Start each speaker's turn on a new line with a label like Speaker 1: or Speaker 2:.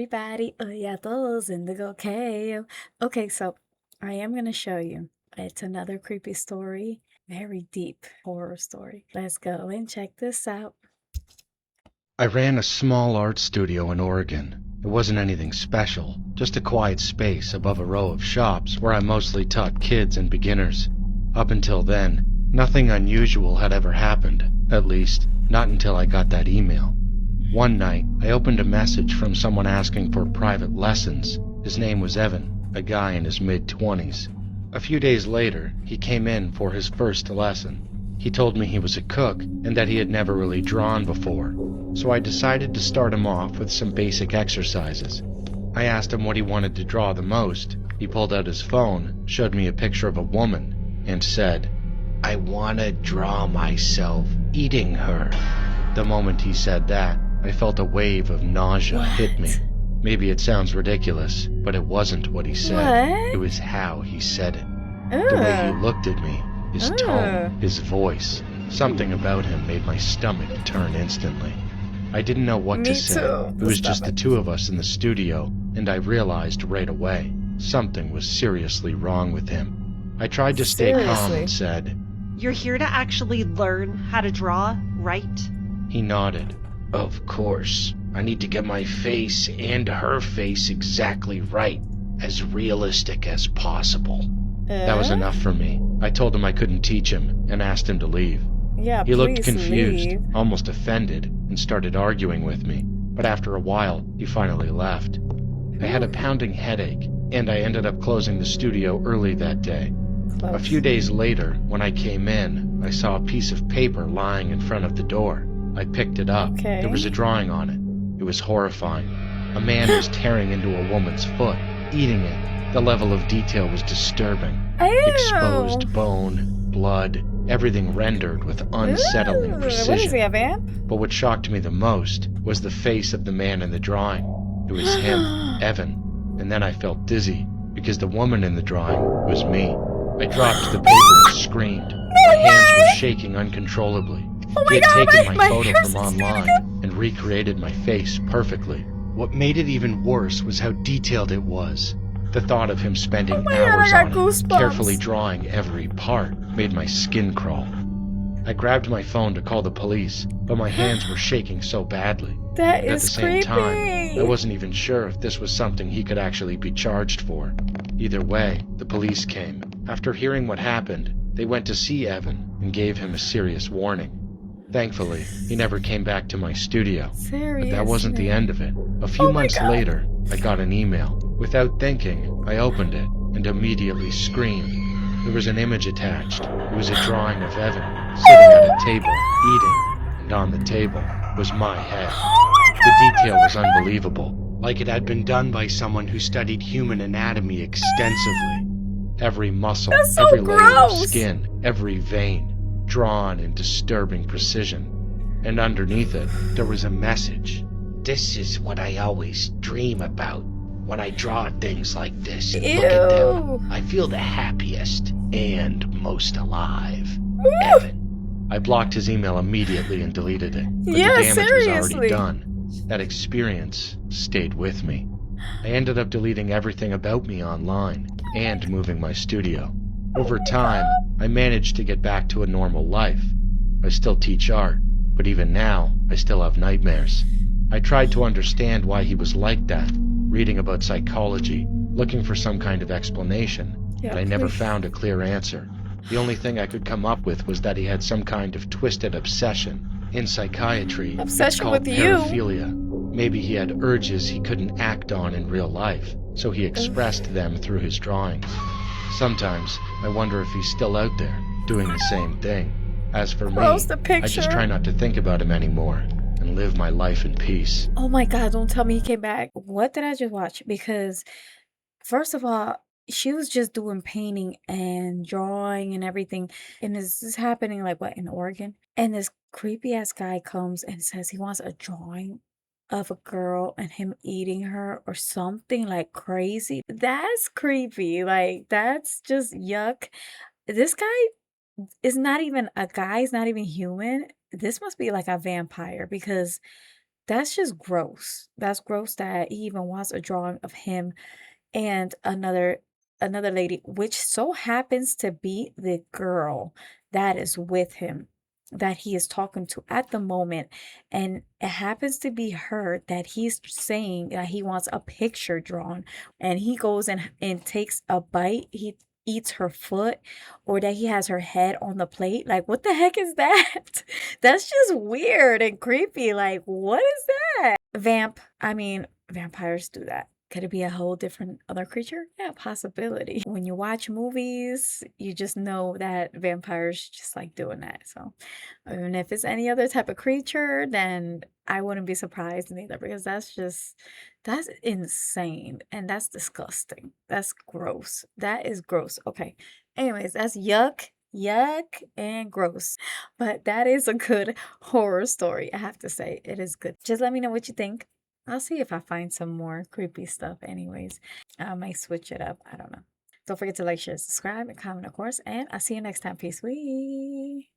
Speaker 1: everybody. Hoy a todos, indigo kale. Okay, so I am going to show you. It's another creepy story, very deep horror story. Let's go and check this out.
Speaker 2: I ran a small art studio in Oregon. It wasn't anything special, just a quiet space above a row of shops where I mostly taught kids and beginners. Up until then, nothing unusual had ever happened, at least, not until I got that email. One night, I opened a message from someone asking for private lessons. His name was Evan, a guy in his mid-20s. A few days later, he came in for his first lesson. He told me he was a cook and that he had never really drawn before, so I decided to start him off with some basic exercises. I asked him what he wanted to draw the most. He pulled out his phone, showed me a picture of a woman, and said, "I want to draw myself eating her." The moment he said that, I felt a wave of nausea hit me.
Speaker 1: What?
Speaker 2: Maybe it sounds ridiculous, but it wasn't what he said. It
Speaker 1: What?
Speaker 2: was how he said it. The way he
Speaker 1: Ugh.
Speaker 2: looked at me, his
Speaker 1: Ugh.
Speaker 2: tone, his voice. Something about him made my stomach turn instantly. I didn't know what to
Speaker 1: Me
Speaker 2: say.
Speaker 1: too.
Speaker 2: It
Speaker 1: The
Speaker 2: was just the
Speaker 1: stomach.
Speaker 2: two of us in the studio, and I realized right away something was seriously wrong with him. I tried to stay calm and
Speaker 1: Seriously.
Speaker 2: said,
Speaker 3: You're here to actually learn how to draw, right?
Speaker 2: He nodded. "Of course. I need to get my face and her face exactly right, as realistic as possible." That was
Speaker 1: Uh?
Speaker 2: enough for me. I told him I couldn't teach him and asked him to leave.
Speaker 1: Yeah,
Speaker 2: He looked
Speaker 1: please
Speaker 2: confused,
Speaker 1: leave.
Speaker 2: almost offended, and started arguing with me, but after a while, he finally left. I had a pounding headache, and I ended up closing the studio early that day. A few
Speaker 1: Close.
Speaker 2: days later, when I came in, I saw a piece of paper lying in front of the door. I picked it up. There was a
Speaker 1: Okay.
Speaker 2: drawing on it. It was horrifying. A man was tearing into a woman's foot, eating it. The level of detail was disturbing. Exposed
Speaker 1: Ew.
Speaker 2: bone, blood, everything rendered with unsettling
Speaker 1: What is he,
Speaker 2: precision.
Speaker 1: a vamp?
Speaker 2: But what shocked me the most was the face of the man in the drawing. It was him, Evan, and then I felt dizzy, because the woman in the drawing was me. I dropped the paper and screamed. My
Speaker 1: No
Speaker 2: hands were
Speaker 1: way!
Speaker 2: shaking uncontrollably.
Speaker 1: Oh
Speaker 2: He
Speaker 1: my
Speaker 2: had
Speaker 1: god,
Speaker 2: taken
Speaker 1: my,
Speaker 2: my
Speaker 1: my
Speaker 2: photo
Speaker 1: hair's
Speaker 2: from
Speaker 1: standing
Speaker 2: online
Speaker 1: up.
Speaker 2: and recreated my face perfectly. What made it even worse was how detailed it was. The thought of him
Speaker 1: Oh
Speaker 2: spending
Speaker 1: my god, I
Speaker 2: hours
Speaker 1: got
Speaker 2: on it, carefully
Speaker 1: goosebumps.
Speaker 2: drawing every part, made my skin crawl. I grabbed my phone to call the police, but my hands were shaking so badly.
Speaker 1: That
Speaker 2: And at the
Speaker 1: is
Speaker 2: same time, I
Speaker 1: creepy.
Speaker 2: wasn't even sure if this was something he could actually be charged for. Either way, the police came. After hearing what happened, they went to see Evan and gave him a serious warning. Thankfully, he never came back to my studio. But that wasn't the
Speaker 1: Seriously.
Speaker 2: end of it. A few
Speaker 1: Oh my
Speaker 2: months
Speaker 1: god.
Speaker 2: later, I got an email. Without thinking, I opened it and immediately screamed. There was an image attached. It was a drawing of Evan sitting at
Speaker 1: Oh
Speaker 2: a
Speaker 1: my
Speaker 2: table, eating,
Speaker 1: god.
Speaker 2: and on the table was my head.
Speaker 1: Oh my
Speaker 2: The
Speaker 1: god,
Speaker 2: detail was
Speaker 1: oh my god.
Speaker 2: unbelievable, like it had been done by someone who studied human anatomy extensively. Every muscle,
Speaker 1: That's so
Speaker 2: every layer of
Speaker 1: gross.
Speaker 2: skin, every vein, drawn in disturbing precision. And underneath it, there was a message. "This is what I always dream about. When I draw things like this and look at them,
Speaker 1: Ew.
Speaker 2: I feel the happiest and most alive.
Speaker 1: Woo.
Speaker 2: Evan." I blocked his email immediately and deleted it, but the
Speaker 1: Yeah,
Speaker 2: damage was already
Speaker 1: seriously.
Speaker 2: done. That experience stayed with me. I ended up deleting everything about me online and moving my studio.
Speaker 1: Oh
Speaker 2: Over
Speaker 1: my
Speaker 2: time,
Speaker 1: god.
Speaker 2: I managed to get back to a normal life. I still teach art, but even now, I still have nightmares. I tried to understand why he was like that, reading about psychology, looking for some kind of explanation,
Speaker 1: Yeah,
Speaker 2: but I never
Speaker 1: please.
Speaker 2: found a clear answer. The only thing I could come up with was that he had some kind of twisted obsession. In psychiatry, it's
Speaker 1: Obsession
Speaker 2: called
Speaker 1: with you.
Speaker 2: paraphilia. Maybe he had urges he couldn't act on in real life, so he expressed them through his drawings. Sometimes, I wonder if he's still out there, doing the same thing. As for
Speaker 1: Close
Speaker 2: me,
Speaker 1: the
Speaker 2: I just
Speaker 1: picture.
Speaker 2: try not to think about him anymore and live my life in peace.
Speaker 1: Oh my god, don't tell me he came back. What did I just watch? Because first of all, she was just doing painting and drawing and everything. And this is happening like what in Oregon? And this creepy ass guy comes and says he wants a drawing of a girl and him eating her or something like crazy. That's creepy. Like that's just yuck. This guy is not even a guy, he's not even human. This must be like a vampire because That's just gross. That's gross that he even wants a drawing of him and another lady, which so happens to be the girl that is with him, that he is talking to at the moment. And it happens to be her that he's saying that he wants a picture drawn. And he goes and takes a bite. He eats her foot, or that he has her head on the plate. Like, what the heck is that? That's just weird and creepy. Like, what is that? I mean, vampires do that. Could it be a whole different other creature? Yeah, possibility. When you watch movies, you just know that vampires just like doing that. So, even if it's any other type of creature, then I wouldn't be surprised neither, because that's insane and that's disgusting. That's gross. That is gross. Okay. Anyways, that's yuck, yuck, and gross. But that is a good horror story, I have to say. It is good. Just let me know what you think. I'll see if I find some more creepy stuff anyways. I might switch it up. I don't know. Don't forget to like, share, subscribe, and comment, of course. And I'll see you next time. Peace. We.